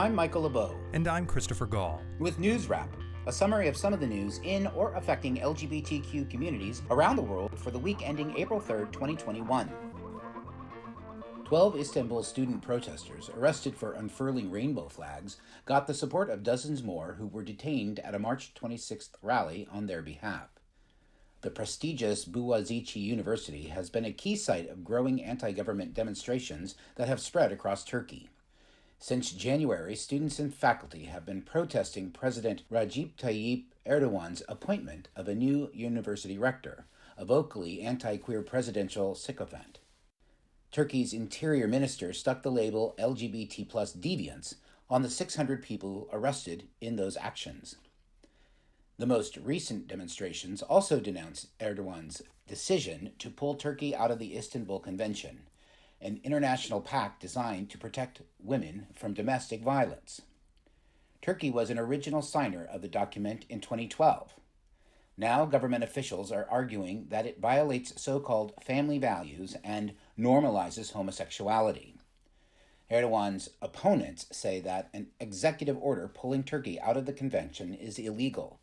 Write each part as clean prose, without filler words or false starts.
I'm Michael LeBeau. And I'm Christopher Gall. With NewsWrap, a summary of some of the news in or affecting LGBTQ communities around the world for the week ending April 3rd, 2021. 12 Istanbul student protesters arrested for unfurling rainbow flags got the support of dozens more who were detained at a March 26th rally on their behalf. The prestigious Boğaziçi University has been a key site of growing anti-government demonstrations that have spread across Turkey. Since January, students and faculty have been protesting President Recep Tayyip Erdogan's appointment of a new university rector, a vocally anti-queer presidential sycophant. Turkey's interior minister stuck the label LGBT plus deviants on the 600 people arrested in those actions. The most recent demonstrations also denounced Erdogan's decision to pull Turkey out of the Istanbul Convention, an international pact designed to protect women from domestic violence. Turkey was an original signer of the document in 2012. Now government officials are arguing that it violates so-called family values and normalizes homosexuality. Erdogan's opponents say that an executive order pulling Turkey out of the convention is illegal,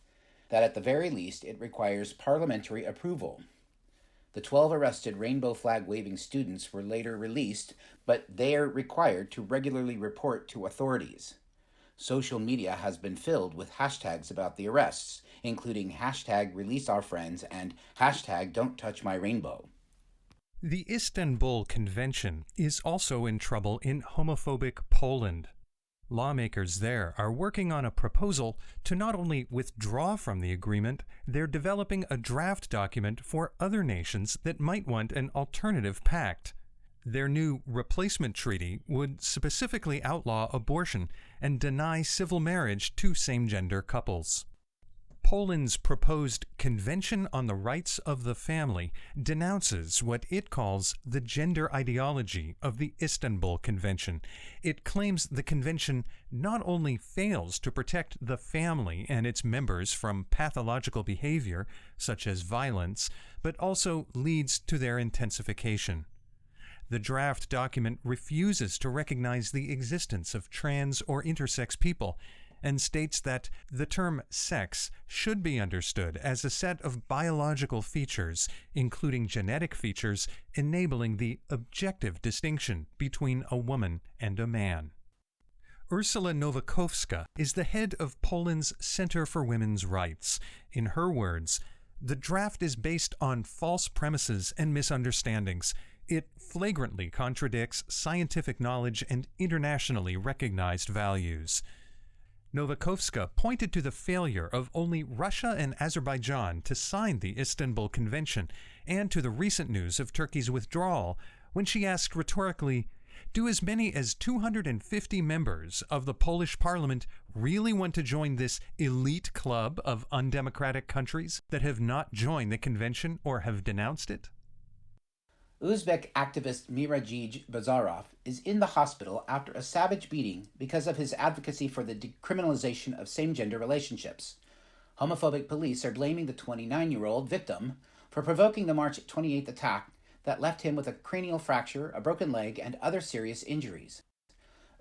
that at the very least it requires parliamentary approval. The 12 arrested rainbow flag-waving students were later released, but they are required to regularly report to authorities. Social media has been filled with hashtags about the arrests, including hashtag #ReleaseOurFriends and hashtag #Don'tTouchMyRainbow. The Istanbul Convention is also in trouble in homophobic Poland. Lawmakers there are working on a proposal to not only withdraw from the agreement, they're developing a draft document for other nations that might want an alternative pact. Their new replacement treaty would specifically outlaw abortion and deny civil marriage to same-gender couples. Poland's proposed Convention on the Rights of the Family denounces what it calls the gender ideology of the Istanbul Convention. It claims the convention not only fails to protect the family and its members from pathological behavior, such as violence, but also leads to their intensification. The draft document refuses to recognize the existence of trans or intersex people, and states that the term sex should be understood as a set of biological features, including genetic features, enabling the objective distinction between a woman and a man. Ursula Nowakowska is the head of Poland's Center for Women's Rights. In her words, the draft is based on false premises and misunderstandings. It flagrantly contradicts scientific knowledge and internationally recognized values. Nowakowska pointed to the failure of only Russia and Azerbaijan to sign the Istanbul Convention and to the recent news of Turkey's withdrawal when she asked rhetorically, do as many as 250 members of the Polish parliament really want to join this elite club of undemocratic countries that have not joined the convention or have denounced it? Uzbek activist Mirajij Bazarov is in the hospital after a savage beating because of his advocacy for the decriminalization of same-gender relationships. Homophobic police are blaming the 29-year-old victim for provoking the March 28th attack that left him with a cranial fracture, a broken leg, and other serious injuries.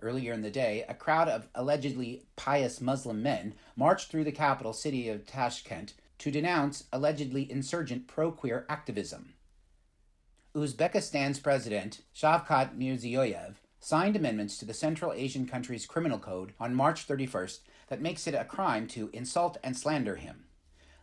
Earlier in the day, a crowd of allegedly pious Muslim men marched through the capital city of Tashkent to denounce allegedly insurgent pro-queer activism. Uzbekistan's president, Shavkat Mirziyoyev, signed amendments to the Central Asian country's criminal code on March 31st that makes it a crime to insult and slander him.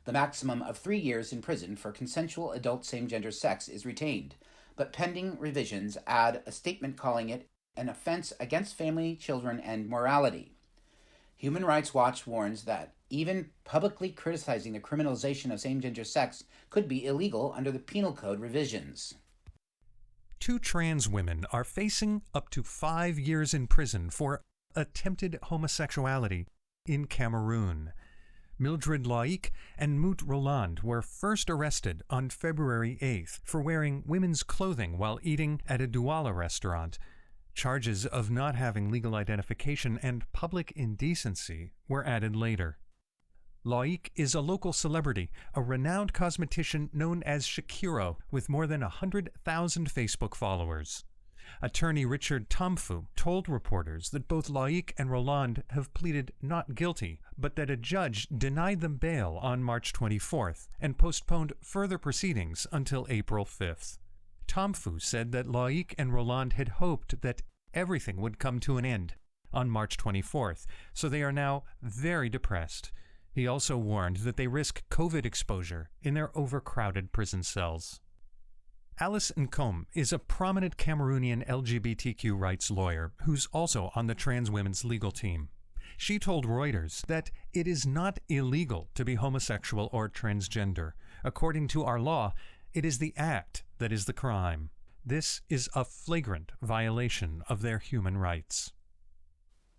The maximum of 3 years in prison for consensual adult same-gender sex is retained, but pending revisions add a statement calling it an offense against family, children, and morality. Human Rights Watch warns that even publicly criticizing the criminalization of same-gender sex could be illegal under the penal code revisions. 2 trans women are facing up to 5 years in prison for attempted homosexuality in Cameroon. Mildred Laik and Mout Roland were first arrested on February 8th for wearing women's clothing while eating at a Douala restaurant. Charges of not having legal identification and public indecency were added later. Laik is a local celebrity, a renowned cosmetician known as Shakiro, with more than 100,000 Facebook followers. Attorney Richard Tomfu told reporters that both Loic and Roland have pleaded not guilty, but that a judge denied them bail on March 24th and postponed further proceedings until April 5th. Tomfu said that Loic and Roland had hoped that everything would come to an end on March 24th, so they are now very depressed. He also warned that they risk COVID exposure in their overcrowded prison cells. Alice Nkom is a prominent Cameroonian LGBTQ rights lawyer who's also on the trans women's legal team. She told Reuters that it is not illegal to be homosexual or transgender. According to our law, it is the act that is the crime. This is a flagrant violation of their human rights.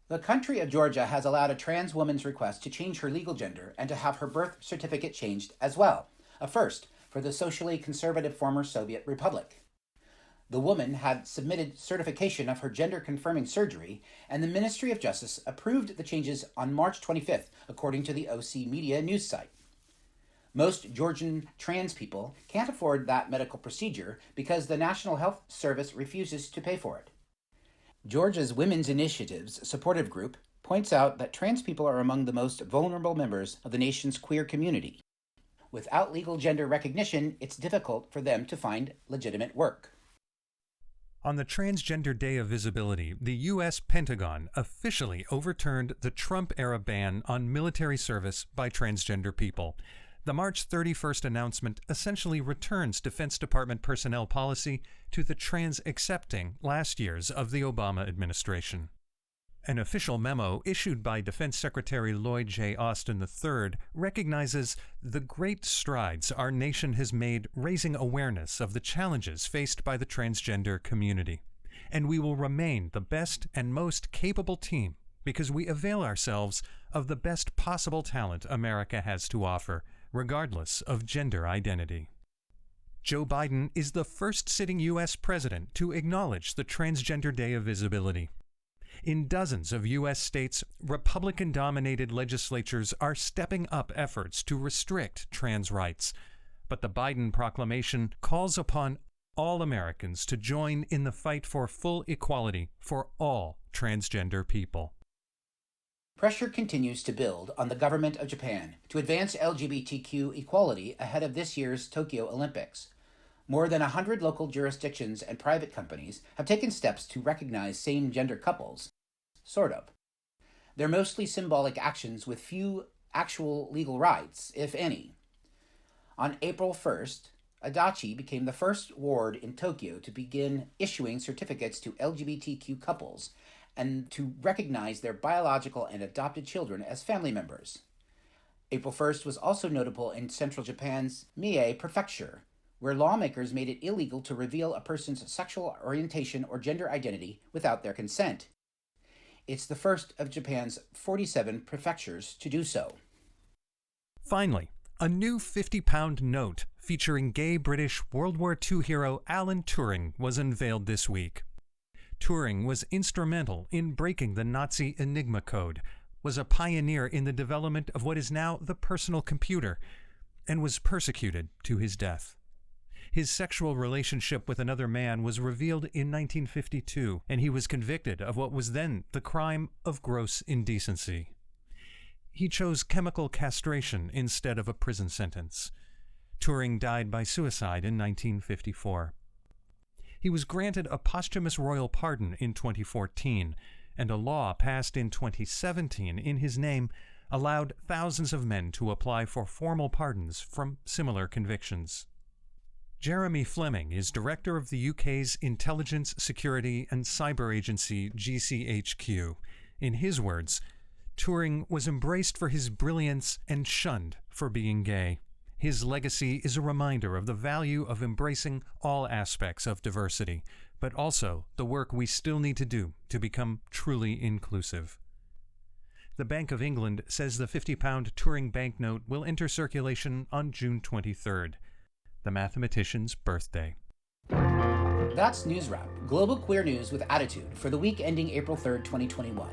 The country of Georgia has allowed a trans woman's request to change her legal gender and to have her birth certificate changed as well, a first for the socially conservative former Soviet republic. The woman had submitted certification of her gender-confirming surgery, and the Ministry of Justice approved the changes on March 25th, according to the OC Media news site. Most Georgian trans people can't afford that medical procedure because the National Health Service refuses to pay for it. Georgia's Women's Initiatives supportive group points out that trans people are among the most vulnerable members of the nation's queer community. Without legal gender recognition, it's difficult for them to find legitimate work. On the Transgender Day of Visibility, the U.S. Pentagon officially overturned the Trump-era ban on military service by transgender people. The March 31st announcement essentially returns Defense Department personnel policy to the trans-accepting last years of the Obama administration. An official memo issued by Defense Secretary Lloyd J. Austin III recognizes the great strides our nation has made raising awareness of the challenges faced by the transgender community. And we will remain the best and most capable team because we avail ourselves of the best possible talent America has to offer, regardless of gender identity. Joe Biden is the first sitting U.S. president to acknowledge the Transgender Day of Visibility. In dozens of U.S. states, Republican-dominated legislatures are stepping up efforts to restrict trans rights. But the Biden proclamation calls upon all Americans to join in the fight for full equality for all transgender people. Pressure continues to build on the government of Japan to advance LGBTQ equality ahead of this year's Tokyo Olympics. More than 100 local jurisdictions and private companies have taken steps to recognize same-gender couples. Sort of. They're mostly symbolic actions with few actual legal rights, if any. On April 1st, Adachi became the first ward in Tokyo to begin issuing certificates to LGBTQ couples and to recognize their biological and adopted children as family members. April 1st was also notable in central Japan's Mie Prefecture, where lawmakers made it illegal to reveal a person's sexual orientation or gender identity without their consent. It's the first of Japan's 47 prefectures to do so. Finally, a new 50-pound note featuring gay British World War II hero Alan Turing was unveiled this week. Turing was instrumental in breaking the Nazi Enigma code, was a pioneer in the development of what is now the personal computer, and was persecuted to his death. His sexual relationship with another man was revealed in 1952, and he was convicted of what was then the crime of gross indecency. He chose chemical castration instead of a prison sentence. Turing died by suicide in 1954. He was granted a posthumous royal pardon in 2014, and a law passed in 2017 in his name allowed thousands of men to apply for formal pardons from similar convictions. Jeremy Fleming is director of the UK's Intelligence, Security and Cyber Agency GCHQ. In his words, Turing was embraced for his brilliance and shunned for being gay. His legacy is a reminder of the value of embracing all aspects of diversity, but also the work we still need to do to become truly inclusive. The Bank of England says the 50-pound Turing banknote will enter circulation on June 23rd. The mathematician's birthday. That's NewsWrap, global queer news with attitude for the week ending April 3rd, 2021.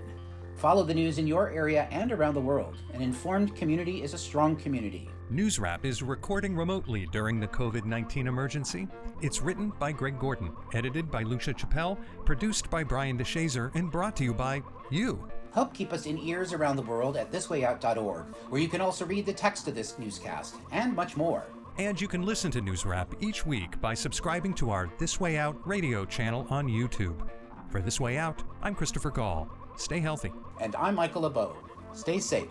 Follow the news in your area and around the world. An informed community is a strong community. NewsWrap is recording remotely during the COVID-19 emergency. It's written by Greg Gordon, edited by Lucia Chappelle, produced by Brian DeShazer, and brought to you by you. Help keep us in ears around the world at thiswayout.org, where you can also read the text of this newscast, and much more. And you can listen to NewsWrap each week by subscribing to our This Way Out radio channel on YouTube. For This Way Out, I'm Christopher Gall. Stay healthy. And I'm Michael LeBeau. Stay safe.